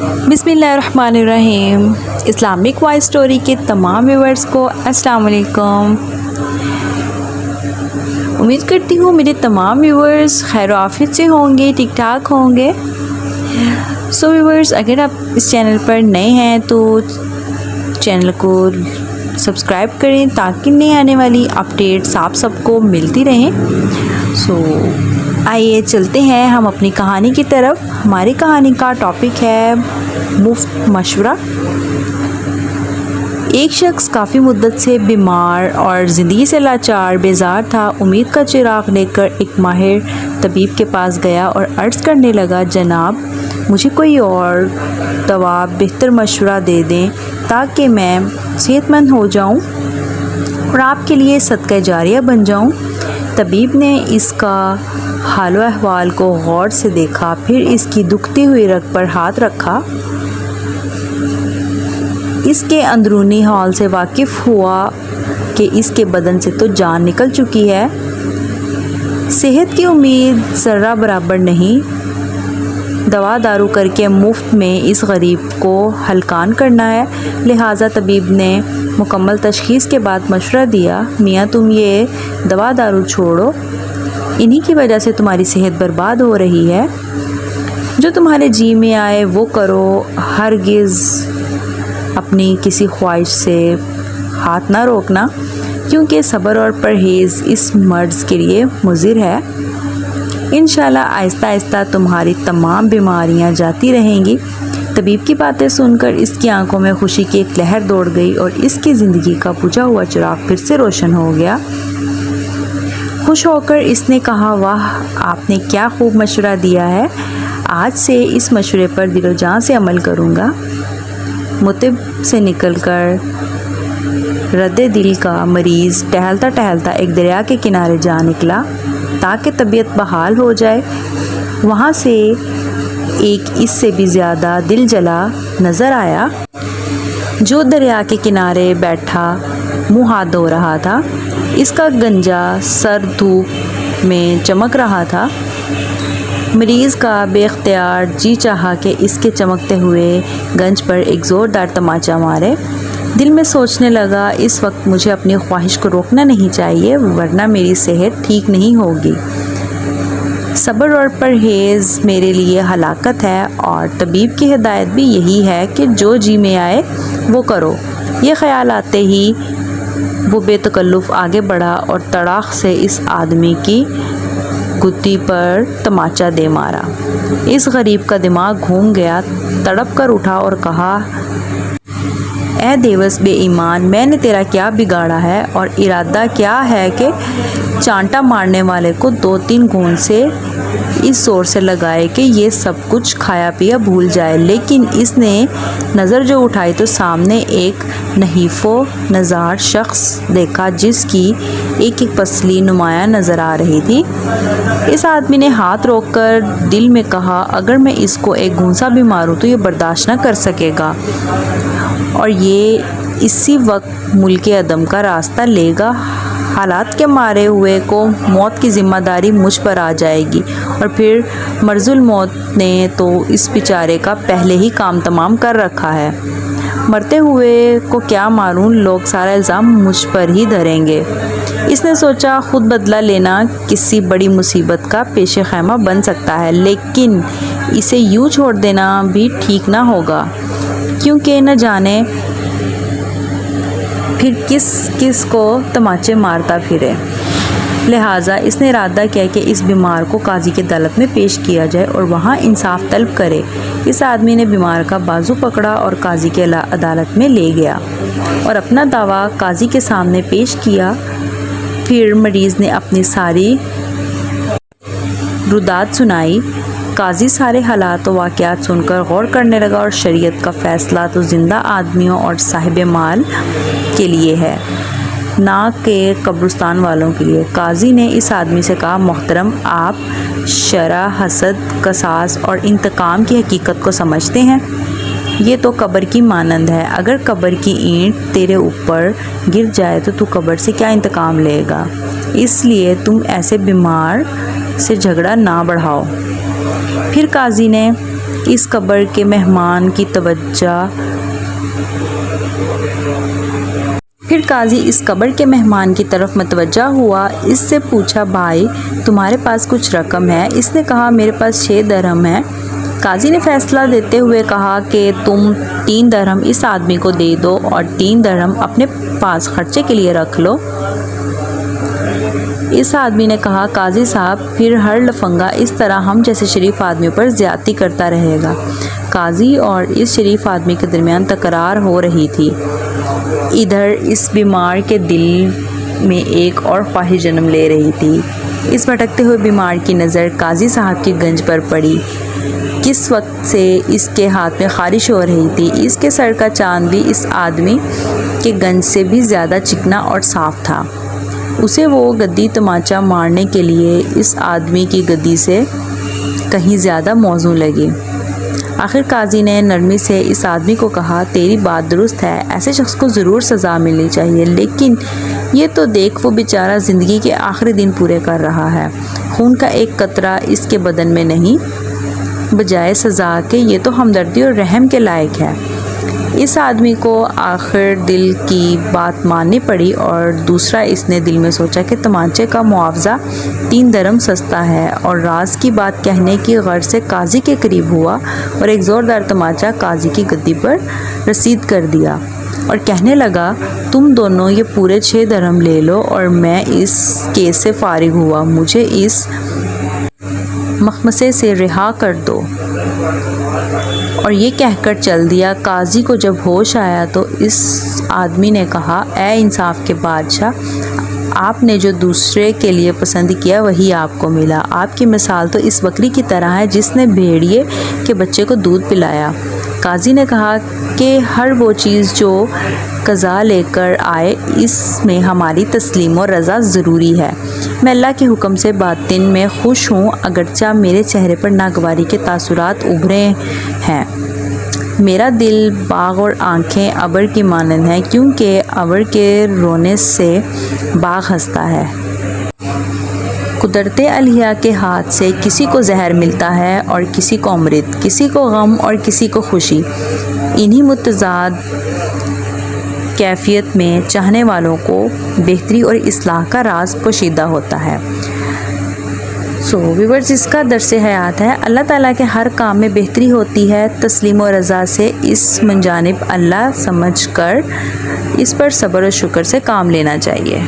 बिस्मिल्लाहिर्रहमानिर्रहीम। Islamic voice story के तमाम व्यूअर्स को अस्सलाम वालेकुम। उम्मीद करती हूँ मेरे तमाम व्यूअर्स खैर आफियत से होंगे, ठीक ठाक होंगे। सो व्यूअर्स, अगर आप इस चैनल पर नए हैं तो चैनल को सब्सक्राइब करें ताकि नई आने वाली अपडेट्स आप सबको मिलती रहें। सो आइए चलते हैं हम अपनी कहानी की तरफ। हमारी कहानी का टॉपिक है मुफ्त मशवरा। एक शख्स काफ़ी मुद्दत से बीमार और ज़िंदगी से लाचार बेजार था। उम्मीद का चिराग लेकर एक माहिर तबीब के पास गया और अर्ज़ करने लगा, जनाब मुझे कोई और दवा बेहतर मशवरा दे दें ताकि मैं सेहतमंद हो जाऊं और आपके लिए सदका जारिया बन जाऊं। तबीब ने इसका हाल अहवाल को गौर से देखा, फिर इसकी दुखती हुई रग पर हाथ रखा, इसके अंदरूनी हाल से वाकिफ़ हुआ कि इसके बदन से तो जान निकल चुकी है, सेहत की उम्मीद ज़र्रा बराबर नहीं। दवा दारू करके मुफ्त में इस गरीब को हलकान करना है। लिहाजा तबीब ने मुकम्मल तशख़ीस के बाद मशवरा दिया, मियाँ तुम ये दवा दारू छोड़ो, इन्हीं की वजह से तुम्हारी सेहत बर्बाद हो रही है। जो तुम्हारे जी में आए वो करो, हरगिज़ अपनी किसी ख्वाहिश से हाथ ना रोकना, क्योंकि सब्र और परहेज़ इस मर्ज़ के लिए मुज़िर है। इंशाल्लाह आहिस्ता आहिस्ता तुम्हारी तमाम बीमारियां जाती रहेंगी। तबीब की बातें सुनकर इसकी आंखों में खुशी की एक लहर दौड़ गई और इसकी ज़िंदगी का बुझा हुआ चिराग फिर से रोशन हो गया। खुश होकर इसने कहा, वाह आपने क्या खूब मशवरा दिया है, आज से इस मशवरे पर दिलो जान से अमल करूँगा। मुतिब से निकलकर रद्दे दिल का मरीज़ टहलता टहलता एक दरिया के किनारे जा निकला ताकि तबीयत बहाल हो जाए। वहाँ से एक इससे भी ज़्यादा दिल जला नज़र आया जो दरिया के किनारे बैठा मुँह हाथ धो रहा था। इसका गंजा सर धूप में चमक रहा था। मरीज़ का बेख्तियार जी चाहा कि इसके चमकते हुए गंज पर एक ज़ोरदार तमाचा मारे। दिल में सोचने लगा, इस वक्त मुझे अपनी ख्वाहिश को रोकना नहीं चाहिए वरना मेरी सेहत ठीक नहीं होगी। सब्र और परहेज़ मेरे लिए हलाकत है और तबीब की हिदायत भी यही है कि जो जी में आए वो करो। ये ख्याल आते ही वो बेतकल्लुफ़ आगे बढ़ा और तड़ाक से इस आदमी की गुत्ती पर तमाचा दे मारा। इस गरीब का दिमाग घूम गया, तड़प कर उठा और कहा, ऐ देवस बेईमान, मैंने तेरा क्या बिगाड़ा है और इरादा क्या है कि चांटा मारने वाले को 2-3 घूंट से इस जोर से लगाए कि ये सब कुछ खाया पिया भूल जाए। लेकिन इसने नज़र जो उठाई तो सामने एक नहीफ़ो नज़ार शख्स देखा जिसकी एक एक पसली नुमाया नज़र आ रही थी। इस आदमी ने हाथ रोककर दिल में कहा, अगर मैं इसको एक घूंसा भी मारूं तो ये बर्दाश्त न कर सकेगा और ये इसी वक्त मुल्के अदम का रास्ता लेगा। हालात के मारे हुए को मौत की ज़िम्मेदारी मुझ पर आ जाएगी और फिर मर्जुल मौत ने तो इस बेचारे का पहले ही काम तमाम कर रखा है। मरते हुए को क्या मारूं, लोग सारा इल्ज़ाम मुझ पर ही धरेंगे। इसने सोचा खुद बदला लेना किसी बड़ी मुसीबत का पेशे खैमा बन सकता है, लेकिन इसे यूँ छोड़ देना भी ठीक ना होगा, क्योंकि न जाने फिर किस किस को तमाचे मारता फिरे। लिहाजा इसने इरादा किया कि इस बीमार को काजी की अदालत में पेश किया जाए और वहाँ इंसाफ तलब करे। इस आदमी ने बीमार का बाजू पकड़ा और काजी की अदालत में ले गया और अपना दावा काजी के सामने पेश किया। फिर मरीज़ ने अपनी सारी रुदात सुनाई। काजी सारे हालात व वाक़यात सुनकर गौर करने लगा और शरीयत का फ़ैसला तो ज़िंदा आदमियों और साहिब माल के लिए है, ना कि कब्रिस्तान वालों के लिए। काजी ने इस आदमी से कहा, मोहतरम आप शरा, हसद, कसास और इंतकाम की हकीकत को समझते हैं। ये तो कब्र की मानंद है। अगर कब्र की ईंट तेरे ऊपर गिर जाए तो तू कब्र से क्या इंतकाम लेगा, इसलिए तुम ऐसे बीमार से झगड़ा ना बढ़ाओ। फिर काजी ने اس قبر کے مہمان کی توجہ پھر قاضی اس قبر کے مہمان کی طرف متوجہ ہوا، اس سے پوچھا بھائی تمہارے پاس کچھ رقم ہے؟ اس نے کہا میرے پاس 6 درہم ہے۔ قاضی نے فیصلہ دیتے ہوئے کہا کہ تم 3 درہم اس آدمی کو دے دو اور 3 درہم اپنے پاس خرچے کے لیے رکھ لو۔ اس آدمی نے کہا قاضی صاحب پھر ہر لفنگا اس طرح ہم جیسے شریف آدمیوں پر زیادتی کرتا رہے گا۔ قاضی اور اس شریف آدمی کے درمیان تکرار ہو رہی تھی۔ ادھر اس بیمار کے دل میں ایک اور خواہش جنم لے رہی تھی۔ اس بھٹکتے ہوئے بیمار کی نظر قاضی صاحب کی گنج پر پڑی۔ کس وقت سے اس کے ہاتھ میں خارش ہو رہی تھی۔ اس کے سر کا چاند بھی اس آدمی کے گنج سے بھی زیادہ چکنا اور صاف تھا۔ اسے وہ گدی تماچا مارنے کے لیے اس آدمی کی گدی سے کہیں زیادہ موزوں لگی۔ آخر قاضی نے نرمی سے اس آدمی کو کہا تیری بات درست ہے، ایسے شخص کو ضرور سزا ملنی چاہیے، لیکن یہ تو دیکھ وہ بیچارہ زندگی کے آخری دن پورے کر رہا ہے، خون کا ایک قطرہ اس کے بدن میں نہیں، بجائے سزا کے یہ تو ہمدردی اور رحم کے لائق ہے۔ اس آدمی کو آخر دل کی بات ماننی پڑی اور دوسرا اس نے دل میں سوچا کہ تمانچے کا معاوضہ 3 درہم سستا ہے، اور راز کی بات کہنے کی غرض سے قاضی کے قریب ہوا اور ایک زوردار تمانچہ قاضی کی گدی پر رسید کر دیا اور کہنے لگا تم دونوں یہ پورے 6 درہم لے لو اور میں اس کیس سے فارغ ہوا، مجھے اس مخمصے سے رہا کر دو۔ اور یہ کہہ کر چل دیا۔ قاضی کو جب ہوش آیا تو اس آدمی نے کہا اے انصاف کے بادشاہ، آپ نے جو دوسرے کے لیے پسند کیا وہی آپ کو ملا۔ آپ کی مثال تو اس بکری کی طرح ہے جس نے بھیڑیے کے بچے کو دودھ پلایا۔ قاضی نے کہا کہ ہر وہ چیز جو قضا لے کر آئے اس میں ہماری تسلیم و رضا ضروری ہے۔ میں اللہ کے حکم سے باطن میں خوش ہوں، اگرچہ میرے چہرے پر ناگواری کے تاثرات ابھرے ہیں۔ میرا دل باغ اور آنکھیں ابر کی مانند ہیں، کیونکہ ابر کے رونے سے باغ ہنستا ہے۔ قدرت الہیہ کے ہاتھ سے کسی کو زہر ملتا ہے اور کسی کو امرت، کسی کو غم اور کسی کو خوشی۔ انہی متضاد کیفیت میں چاہنے والوں کو بہتری اور اصلاح کا راز پوشیدہ ہوتا ہے۔ ویورز، اس کا درس حیات ہے اللہ تعالیٰ کے ہر کام میں بہتری ہوتی ہے، تسلیم و رضا سے اس منجانب اللہ سمجھ کر اس پر صبر و شکر سے کام لینا چاہیے۔